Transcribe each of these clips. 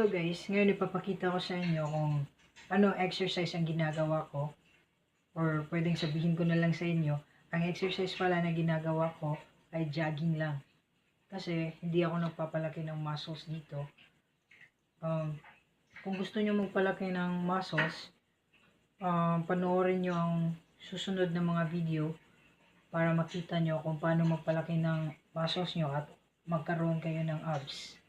Hello guys, ngayon ipapakita ko sa inyo kung ano exercise ang ginagawa ko, or pwedeng sabihin ko na lang sa inyo, ang exercise pala na ginagawa ko ay jogging lang. Kasi hindi ako nagpapalaki ng muscles dito. Kung gusto nyo magpalaki ng muscles, panoorin nyo ang susunod na mga video para makita nyo kung paano magpalaki ng muscles nyo at magkaroon kayo ng abs.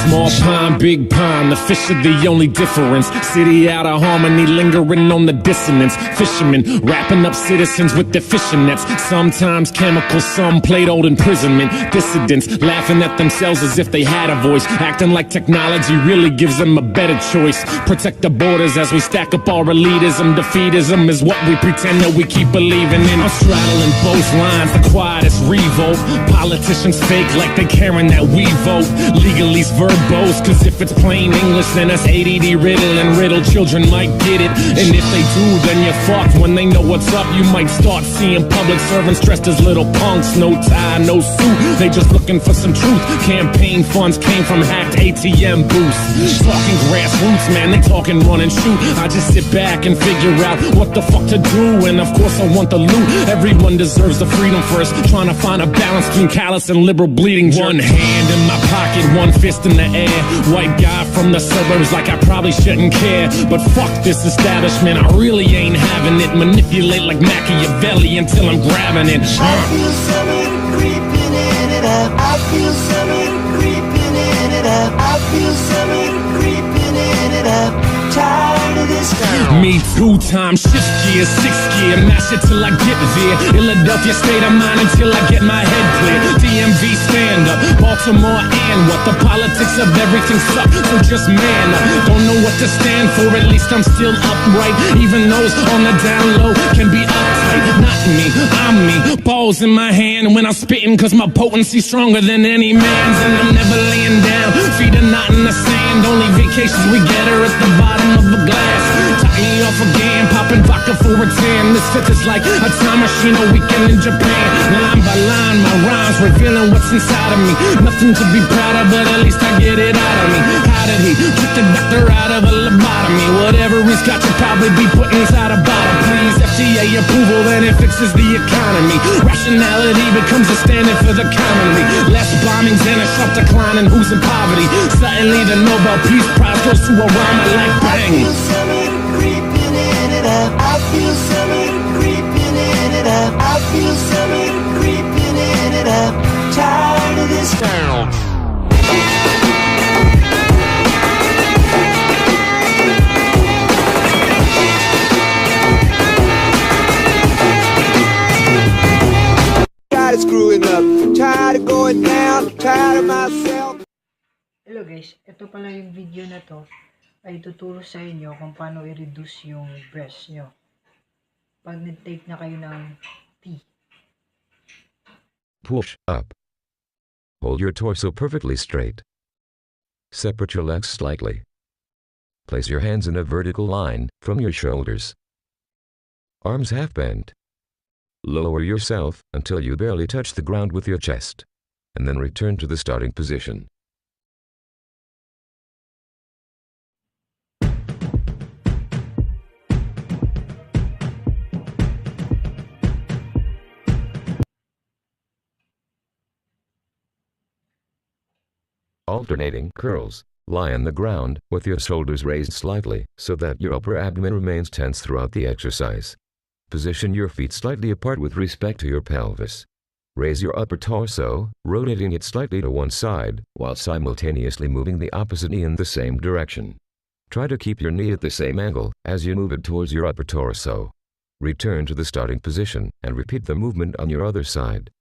Small pond, big pond, the fish are the only difference. City out of harmony, lingering on the dissonance. Fishermen wrapping up citizens with their fishing nets. Sometimes chemical, some played old imprisonment. Dissidents laughing at themselves as if they had a voice, acting like technology really gives them a better choice. Protect the borders as we stack up our elitism. Defeatism is what we pretend that we keep believing in. I'm straddling both lines, the quietest revolt. Politicians fake like they caring that we vote. Legalese verbose, cause if it's plain English, then that's ADD riddle, and riddle children might get it. And if they do, then you're fucked. When they know what's up, you might start seeing public servants dressed as little punks. No tie, no suit, they just looking for some truth. Campaign funds came from hacked ATM booths. Talking grassroots, man, they talking run and shoot. I just sit back and figure out what the fuck to do, and of course I want the loot. Everyone deserves the freedom first, trying to find a balance between callous and liberal bleeding. One hand in my pocket, one fist in the air. White guy from the suburbs, like I probably shouldn't care. But fuck this establishment, I really ain't having it. Manipulate like Machiavelli until I'm grabbing it. I feel something creeping in it up. I feel something creeping in it up. I feel something creeping in it up. Tired of this town. Me 2 times shift gear, 6th gear, mash it till I get there. Philadelphia state of mind until I get my head clear. DMV stand up, Baltimore and what? The politics of everything suck, so just man up. Don't know what to stand for, at least I'm still upright. Even those on the down low can be uptight. Not me, I'm me, balls in my hand when I'm spitting, cause my potency's stronger than any man's. And I'm never laying down, feet are not in the sand. Only vacations we get are at the bottom of a glass. Top me off again, popping vodka for a tan. This fifth is like a time machine, a weekend in Japan. Line by line, my rhymes revealing what's inside of me. Nothing to be proud of, but at least I get it out of me. How did he trick the doctor out of a lobotomy? Whatever he's got to probably be put inside a bottle. Please, FDA approval, then it fixes the economy. Rationality becomes a standard for the commonly. Less bombings and a sharp decline in who's in poverty. Suddenly the Nobel Peace Prize goes to a rhyme like bang. I feel something creeping in it up. I feel something creeping in it up. I feel something creeping in it up. Tired of this town. Tired of screwing up. Tired of going down. Tired of myself. Hello guys, ito pala yung video na to ay tuturo sa inyo kung paano i-reduce yung breast nyo pag nag-take na kayo ng tea. Push up. Hold your torso perfectly straight. Separate your legs slightly. Place your hands in a vertical line from your shoulders. Arms half bent. Lower yourself until you barely touch the ground with your chest, and then return to the starting position. Alternating curls. Lie on the ground with your shoulders raised slightly so that your upper abdomen remains tense throughout the exercise. Position your feet slightly apart with respect to your pelvis. Raise your upper torso, rotating it slightly to one side while simultaneously moving the opposite knee in the same direction. Try to keep your knee at the same angle as you move it towards your upper torso. Return to the starting position and repeat the movement on your other side.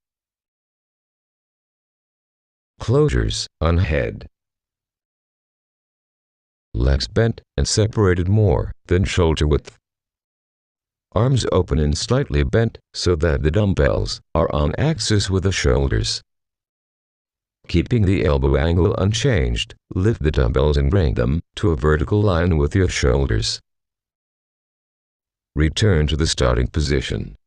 Closures on head. Legs bent and separated more than shoulder width. Arms open and slightly bent so that the dumbbells are on axis with the shoulders. Keeping the elbow angle unchanged, lift the dumbbells and bring them to a vertical line with your shoulders. Return to the starting position.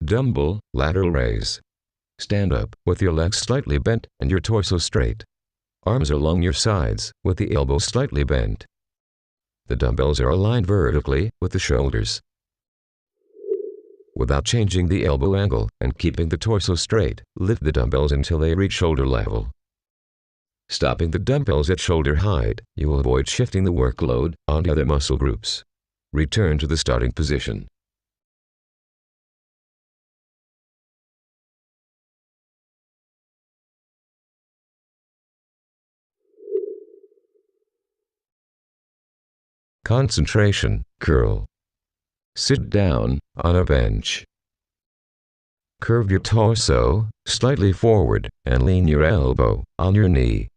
Dumbbell, lateral raise. Stand up with your legs slightly bent and your torso straight. Arms along your sides with the elbows slightly bent. The dumbbells are aligned vertically with the shoulders. Without changing the elbow angle and keeping the torso straight, lift the dumbbells until they reach shoulder level. Stopping the dumbbells at shoulder height, you will avoid shifting the workload onto other muscle groups. Return to the starting position. Concentration, curl. Sit down on a bench. Curve your torso slightly forward and lean your elbow on your knee.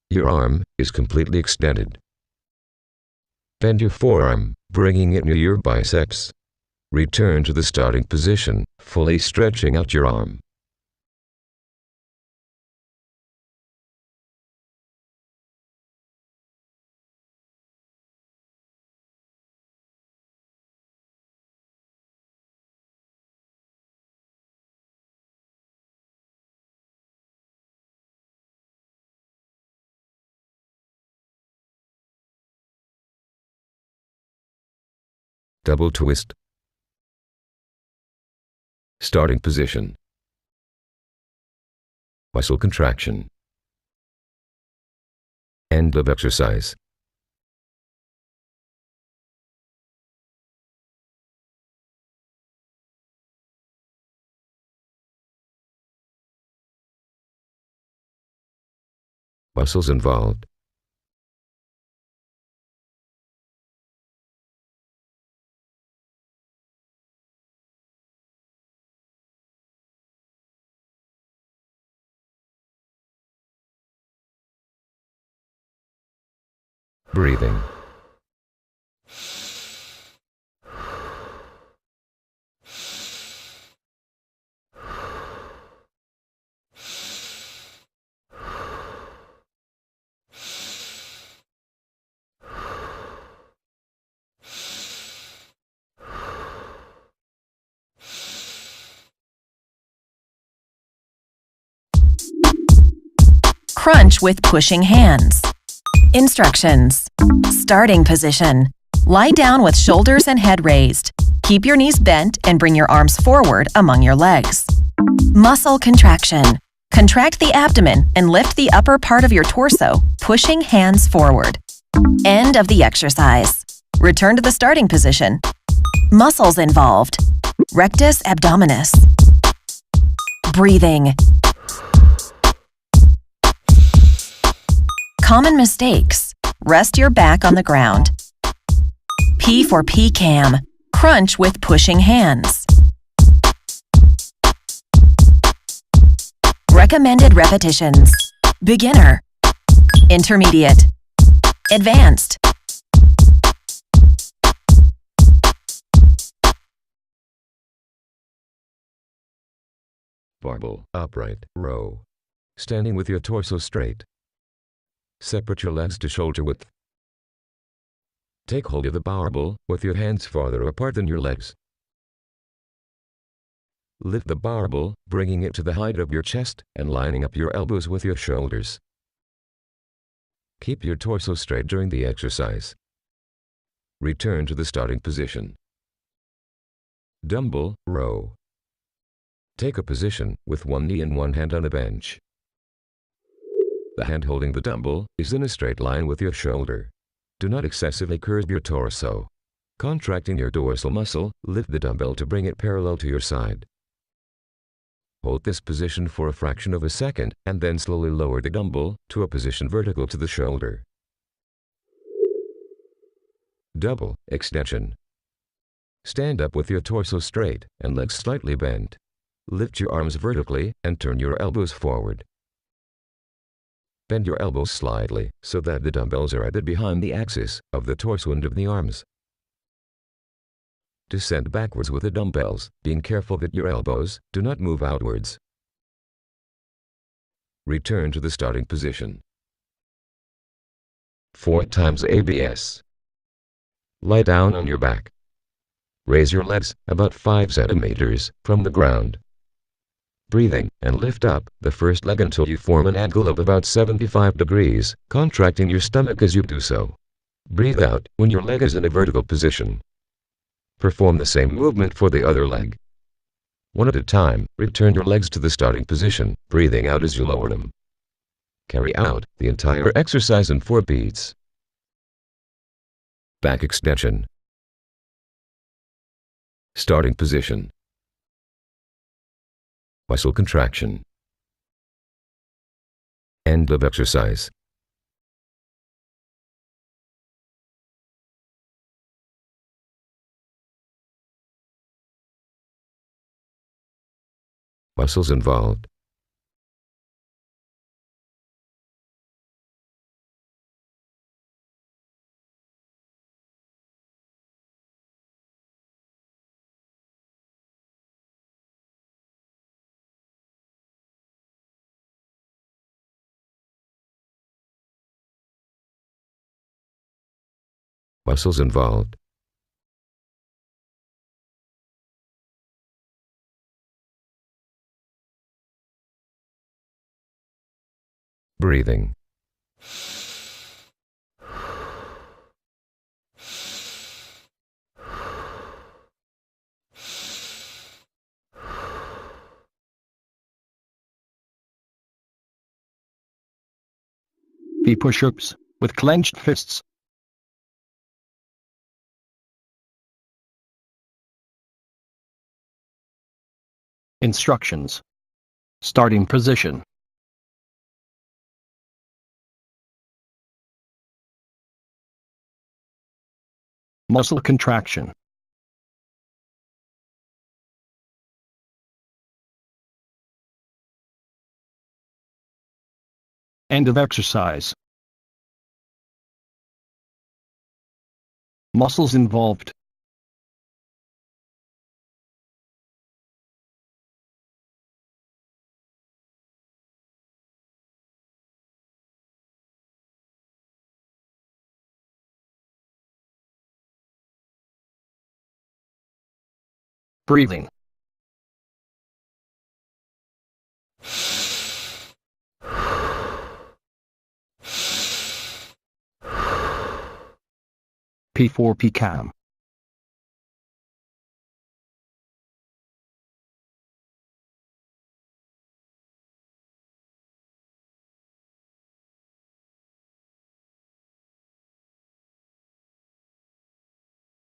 Your arm is completely extended. Bend your forearm, bringing it near your biceps. Return to the starting position, fully stretching out your arm. Double twist. Starting position. Muscle contraction. End of exercise. Muscles involved. Breathing. Crunch with pushing hands. Instructions. Starting position. Lie down with shoulders and head raised. Keep your knees bent and bring your arms forward among your legs. Muscle contraction. Contract the abdomen and lift the upper part of your torso, pushing hands forward. End of the exercise. Return to the starting position. Muscles involved. Rectus abdominis. Breathing. Common mistakes. Rest your back on the ground. P for PCAM. Crunch with pushing hands. Recommended repetitions. Beginner. Intermediate. Advanced. Barbell, upright, row. Standing with your torso straight. Separate your legs to shoulder width. Take hold of the barbell with your hands farther apart than your legs. Lift the barbell, bringing it to the height of your chest and lining up your elbows with your shoulders. Keep your torso straight during the exercise. Return to the starting position. Dumbbell, row. Take a position with one knee and one hand on a bench. The hand holding the dumbbell is in a straight line with your shoulder. Do not excessively curve your torso. Contracting your dorsal muscle, lift the dumbbell to bring it parallel to your side. Hold this position for a fraction of a second and then slowly lower the dumbbell to a position vertical to the shoulder. Double extension. Stand up with your torso straight and legs slightly bent. Lift your arms vertically and turn your elbows forward. Bend your elbows slightly so that the dumbbells are added behind the axis of the torso and of the arms. Descend backwards with the dumbbells, being careful that your elbows do not move outwards. Return to the starting position. 4 times ABS. Lie down on your back. Raise your legs about 5 centimeters from the ground. Breathing, and lift up the first leg until you form an angle of about 75 degrees, contracting your stomach as you do so. Breathe out when your leg is in a vertical position. Perform the same movement for the other leg. One at a time, return your legs to the starting position, breathing out as you lower them. Carry out the entire exercise in 4 beats. Back extension. Starting position. Muscle contraction. End of exercise. Muscles involved. Muscles involved. Breathing. B push-ups with clenched fists. Instructions. Starting position. Muscle contraction. End of exercise. Muscles involved. Breathing. P4 PCAM.